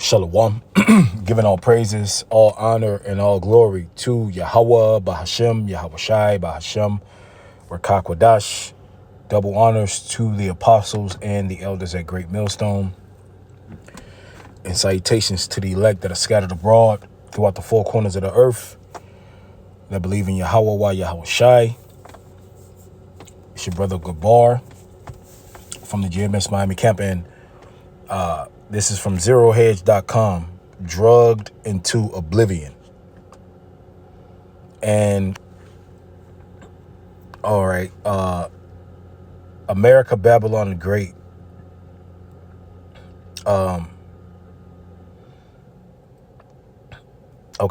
Shalom. Giving all praises, all honor, and all glory to Yahweh, Bahashem, Yahweh Shai, Bahashem, Rakakwadash. Double honors to the apostles and the elders at Great Millstone. And salutations to the elect that are scattered abroad throughout the four corners of the earth that believe in Yahweh, Yahweh Shai. It's your brother Gabar from the GMS Miami camp, and this is from ZeroHedge.com, Drugged into Oblivion. And, all right, America Babylon the Great.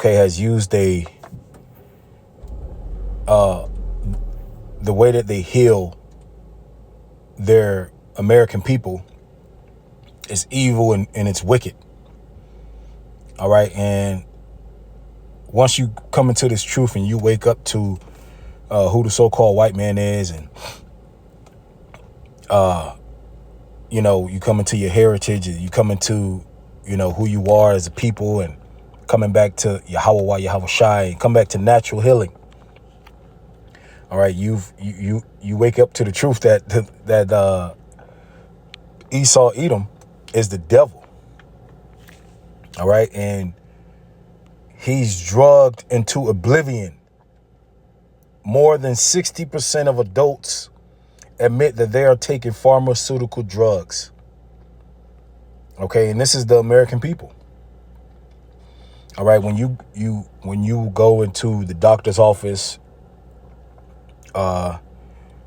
Has used the way that they heal their American people is evil and it's wicked. All right. And once you come into this truth and you wake up to who the so-called white man is, and you come into your heritage, and you come into who you are as a people, and coming back to Yahweh, Yahweh Shai, and come back to natural healing. All right, you wake up to the truth that Esau Edom is the devil. All right, and he's drugged into oblivion. More than 60% of adults admit that they are taking pharmaceutical drugs. Okay, and this is the American people. All right, when you go into the doctor's office,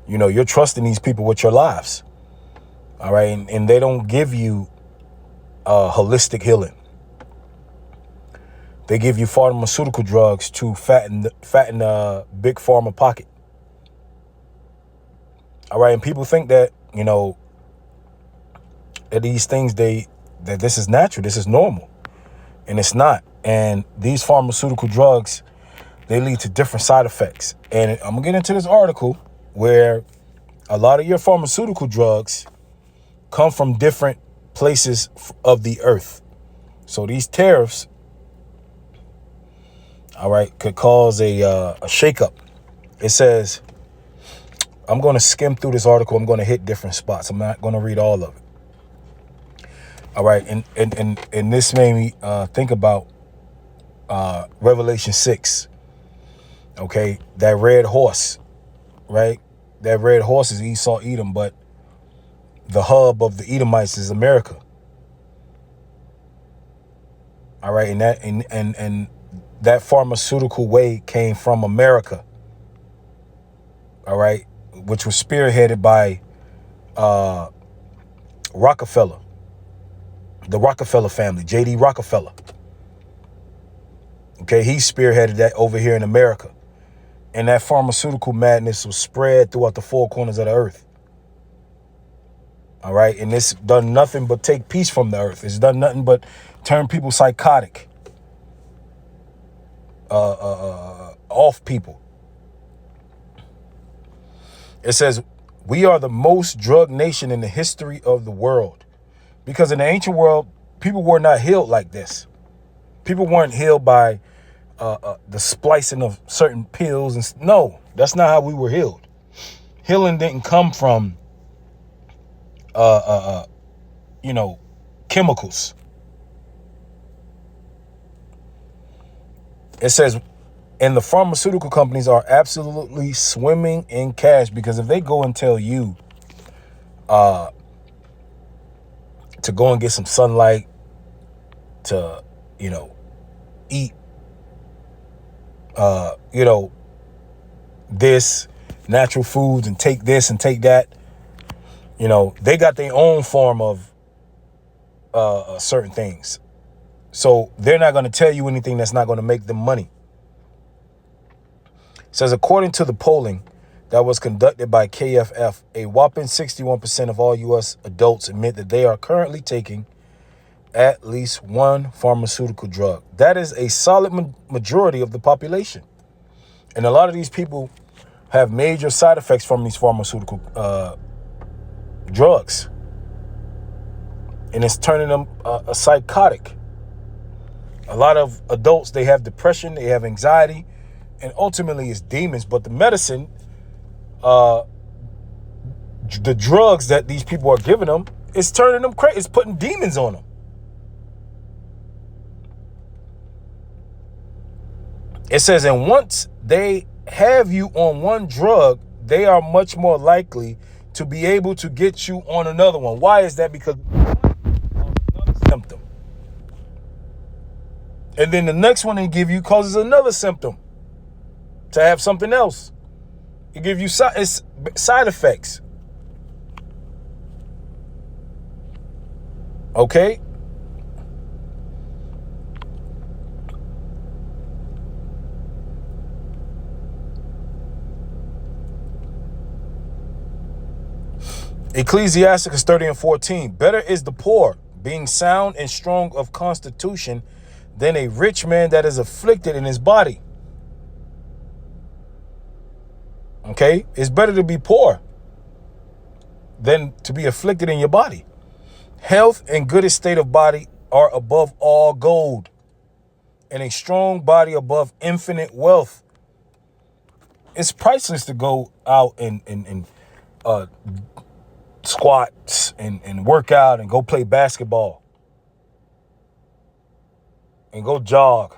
you're trusting these people with your lives. All right, and they don't give you holistic healing. They give you pharmaceutical drugs to fatten big pharma pocket. All right, and people think that that these things that this is natural, this is normal, and it's not. And these pharmaceutical drugs, they lead to different side effects. And I'm gonna get into this article where a lot of your pharmaceutical drugs come from different places of the earth. So these tariffs, all right, could cause a shakeup. It says, I'm going to skim through this article. I'm going to hit different spots. I'm not going to read all of it. All right, and this made me think about Revelation 6. Okay, that red horse, right? That red horse is Esau Edom, but the hub of the Edomites is America. All right, and that pharmaceutical way came from America. All right, which was spearheaded by Rockefeller, the Rockefeller family, J.D. Rockefeller. Okay, he spearheaded that over here in America. And that pharmaceutical madness was spread throughout the four corners of the earth. All right, and this done nothing but take peace from the earth. It's done nothing but turn people psychotic, off people. It says, we are the most drugged nation in the history of the world. Because in the ancient world, people were not healed like this. People weren't healed by the splicing of certain pills. And no, that's not how we were healed. Healing didn't come from, chemicals. It says, and the pharmaceutical companies are absolutely swimming in cash, because if they go and tell you to go and get some sunlight, to, eat, this natural foods, and take this and take that, they got their own form of certain things. So they're not going to tell you anything that's not going to make them money. It says, according to the polling that was conducted by KFF, a whopping 61% of all U.S. adults admit that they are currently taking at least one pharmaceutical drug. That is a solid majority of the population. And a lot of these people have major side effects from these pharmaceutical drugs. And it's turning them psychotic. A lot of adults, they have depression, they have anxiety, and ultimately it's demons. But the medicine, the drugs that these people are giving them, it's turning them crazy. It's putting demons on them. It says, and once they have you on one drug, they are much more likely to be able to get you on another one. Why is that? Because another symptom. And then the next one they give you causes another symptom to have something else. It gives you side effects. Okay? Ecclesiasticus 30:14. Better is the poor, being sound and strong of constitution, than a rich man that is afflicted in his body. Okay? It's better to be poor than to be afflicted in your body. Health and good estate of body are above all gold, and a strong body above infinite wealth. It's priceless to go out and squats and work out and go play basketball and go jog.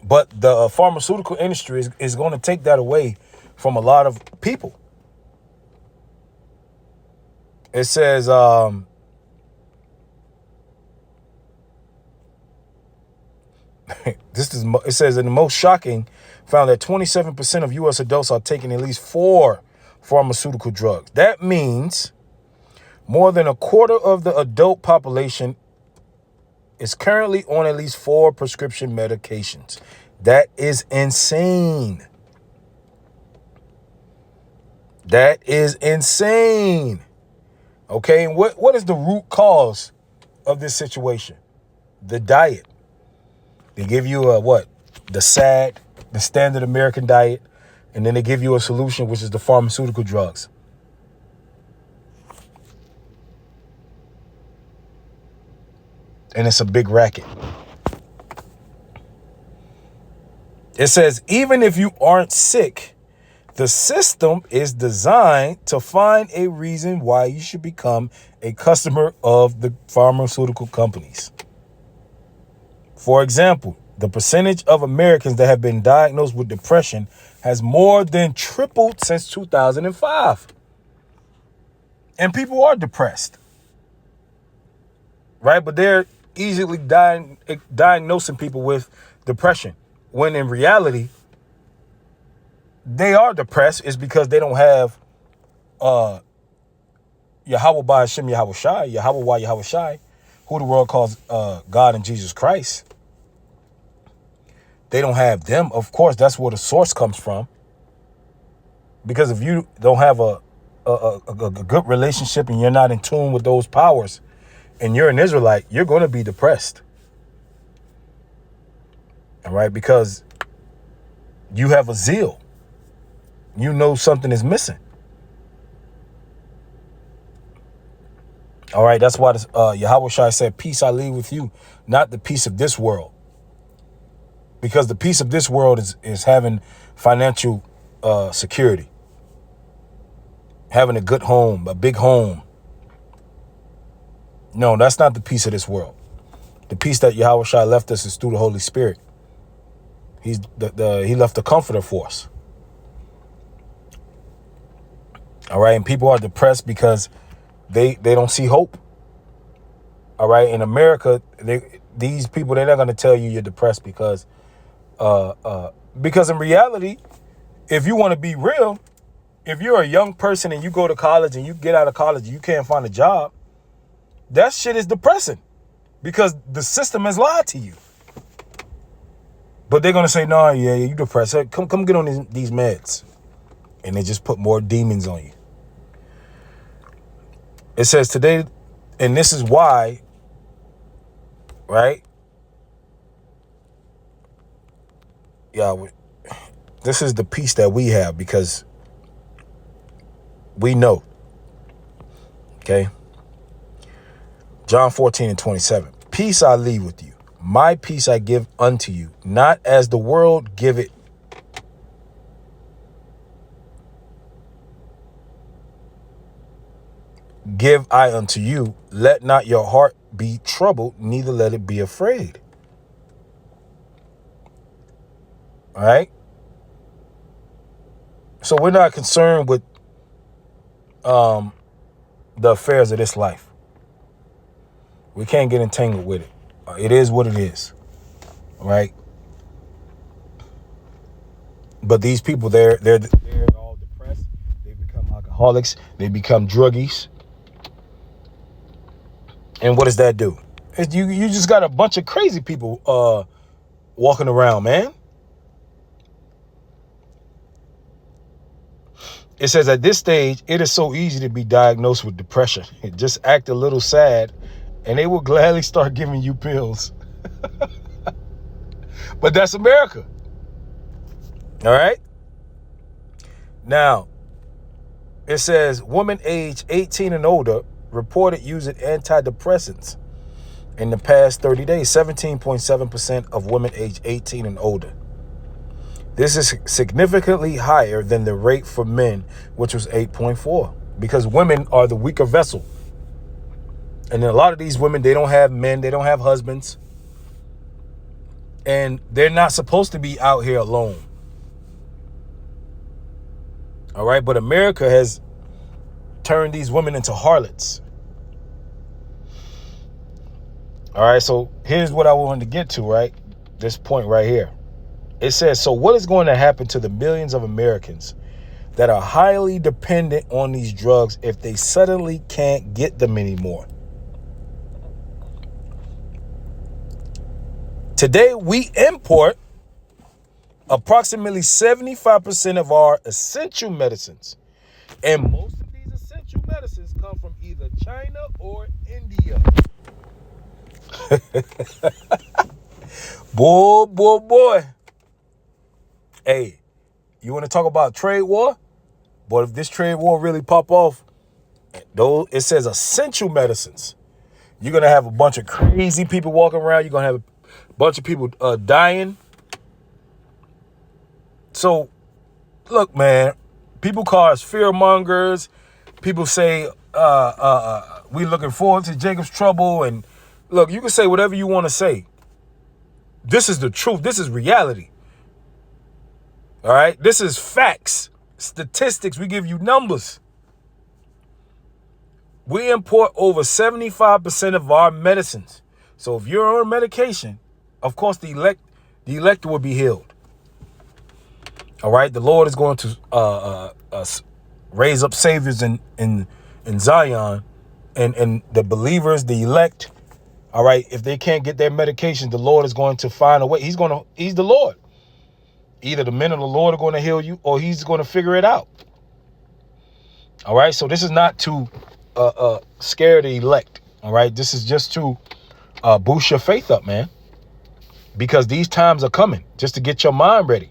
But the pharmaceutical industry is going to take that away from a lot of people. It says, it says, in the most shocking, found that 27% of U.S. adults are taking at least 4 pharmaceutical drugs. That means more than a quarter of the adult population is currently on at least 4 prescription medications. That is insane. That is insane. Okay, and what is the root cause of this situation? The diet. They give you the SAD, the standard American diet, and then they give you a solution, which is the pharmaceutical drugs. And it's a big racket. It says, even if you aren't sick, the system is designed to find a reason why you should become a customer of the pharmaceutical companies. For example, the percentage of Americans that have been diagnosed with depression has more than tripled since 2005. And people are depressed, right? But they're easily diagnosing people with depression, when in reality, they are depressed is because they don't have Yahweh by Hashem Yahweh Shai, Yahweh Wa Yahweh Shai, who the world calls God and Jesus Christ. They don't have them. Of course, that's where the source comes from. Because if you don't have a good relationship and you're not in tune with those powers and you're an Israelite, you're going to be depressed. All right? Because you have a zeal. You know something is missing. All right, that's why Yahweh Shai said, peace I leave with you, not the peace of this world. Because the peace of this world is having financial security. Having a good home, a big home. No, that's not the peace of this world. The peace that Yahweh Shai left us is through the Holy Spirit. He left the comforter for us. All right, and people are depressed because they don't see hope. All right, in America, these people, they're not going to tell you you're depressed because in reality, if you want to be real, if you're a young person and you go to college and you get out of college and you can't find a job, that shit is depressing because the system has lied to you. But they're going to say, no, yeah, you depressed. Hey, come get on these meds. And they just put more demons on you. It says today, and this is why, right? Yeah, this is the peace that we have because we know. Okay? John 14:27. Peace I leave with you. My peace I give unto you, not as the world give it. Give I unto you. Let not your heart be troubled, neither let it be afraid. All right. So we're not concerned with the affairs of this life. We can't get entangled with it. It is what it is. All right. But these people, they're all depressed. They become alcoholics. They become druggies. And what does that do? You just got a bunch of crazy people walking around, man. It says at this stage, it is so easy to be diagnosed with depression. Just act a little sad and they will gladly start giving you pills. But that's America. All right. Now, it says women age 18 and older reported using antidepressants in the past 30 days. 17.7% of women age 18 and older. This is significantly higher than the rate for men, which was 8.4, because women are the weaker vessel. And a lot of these women, they don't have men, they don't have husbands, and they're not supposed to be out here alone. All right, but America has turned these women into harlots. All right, so here's what I wanted to get to, right? This point right here. It says, so what is going to happen to the millions of Americans that are highly dependent on these drugs if they suddenly can't get them anymore? Today, we import approximately 75% of our essential medicines. And most of these essential medicines come from either China or India. Boy. Hey, you want to talk about trade war? But if this trade war really pop off, though, it says essential medicines. You're going to have a bunch of crazy people walking around. You're going to have a bunch of people dying. So, look, man, people call us fear mongers. People say we looking forward to Jacob's trouble. And look, you can say whatever you want to say. This is the truth. This is reality. All right. This is facts, statistics. We give you numbers. We import over 75% of our medicines. So if you're on medication, of course, the elect will be healed. All right. The Lord is going to raise up saviors in Zion, and the believers, the elect. All right. If they can't get their medication, the Lord is going to find a way. He's the Lord. Either the men of the Lord are going to heal you, or he's going to figure it out. All right. So this is not to scare the elect. All right. This is just to boost your faith up, man. Because these times are coming, just to get your mind ready.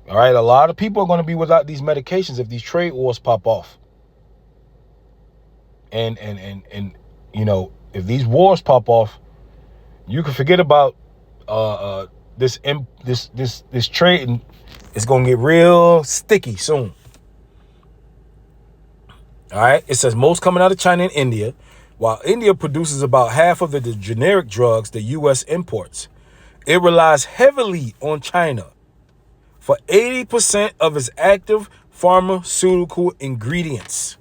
All right. A lot of people are going to be without these medications if these trade wars pop off. And you know, if these wars pop off, you can forget about this trade, and it's going to get real sticky soon. All right. It says most coming out of China and India, while India produces about half of the generic drugs the U.S. imports. It relies heavily on China for 80% of its active pharmaceutical ingredients.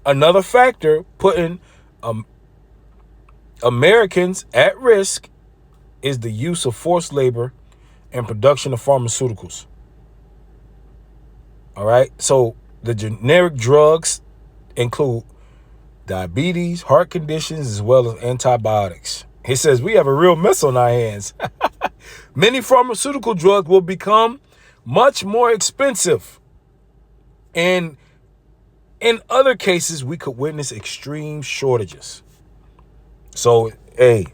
Another factor putting Americans at risk is the use of forced labor and production of pharmaceuticals. All right. So the generic drugs include diabetes, heart conditions, as well as antibiotics. He says we have a real mess on our hands. Many pharmaceutical drugs will become much more expensive. And in other cases, we could witness extreme shortages. So, hey.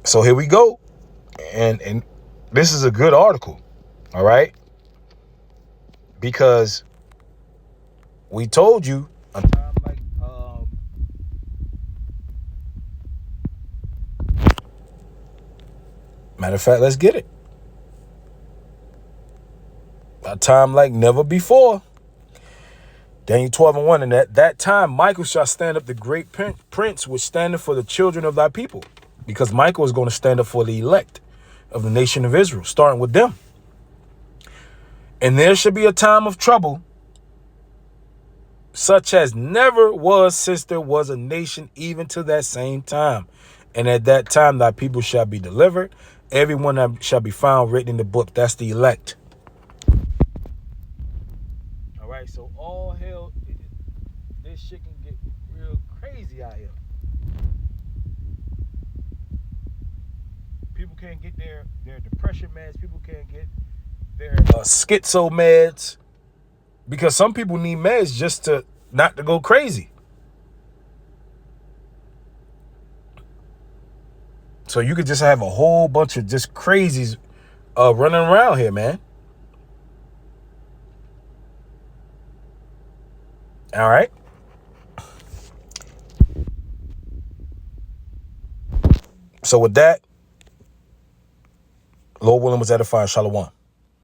So here we go. And this is a good article. All right. Because we told you a time like Matter of fact, let's get it. A time like never before. Daniel 12:1. And at that time, Michael shall stand up, the great prince, which standeth for the children of thy people. Because Michael is going to stand up for the elect of the nation of Israel, starting with them. And there shall be a time of trouble, such as never was since there was a nation, even to that same time. And at that time, thy people shall be delivered. Everyone that shall be found written in the book. That's the elect. All right, so all hell, this shit can get real crazy out here. People can't get their depression meds. People can't get their schizo meds. Because some people need meds just to not to go crazy. So you could just have a whole bunch of just crazies running around here, man. All right. So with that, Lord willing was edifying. Shalom.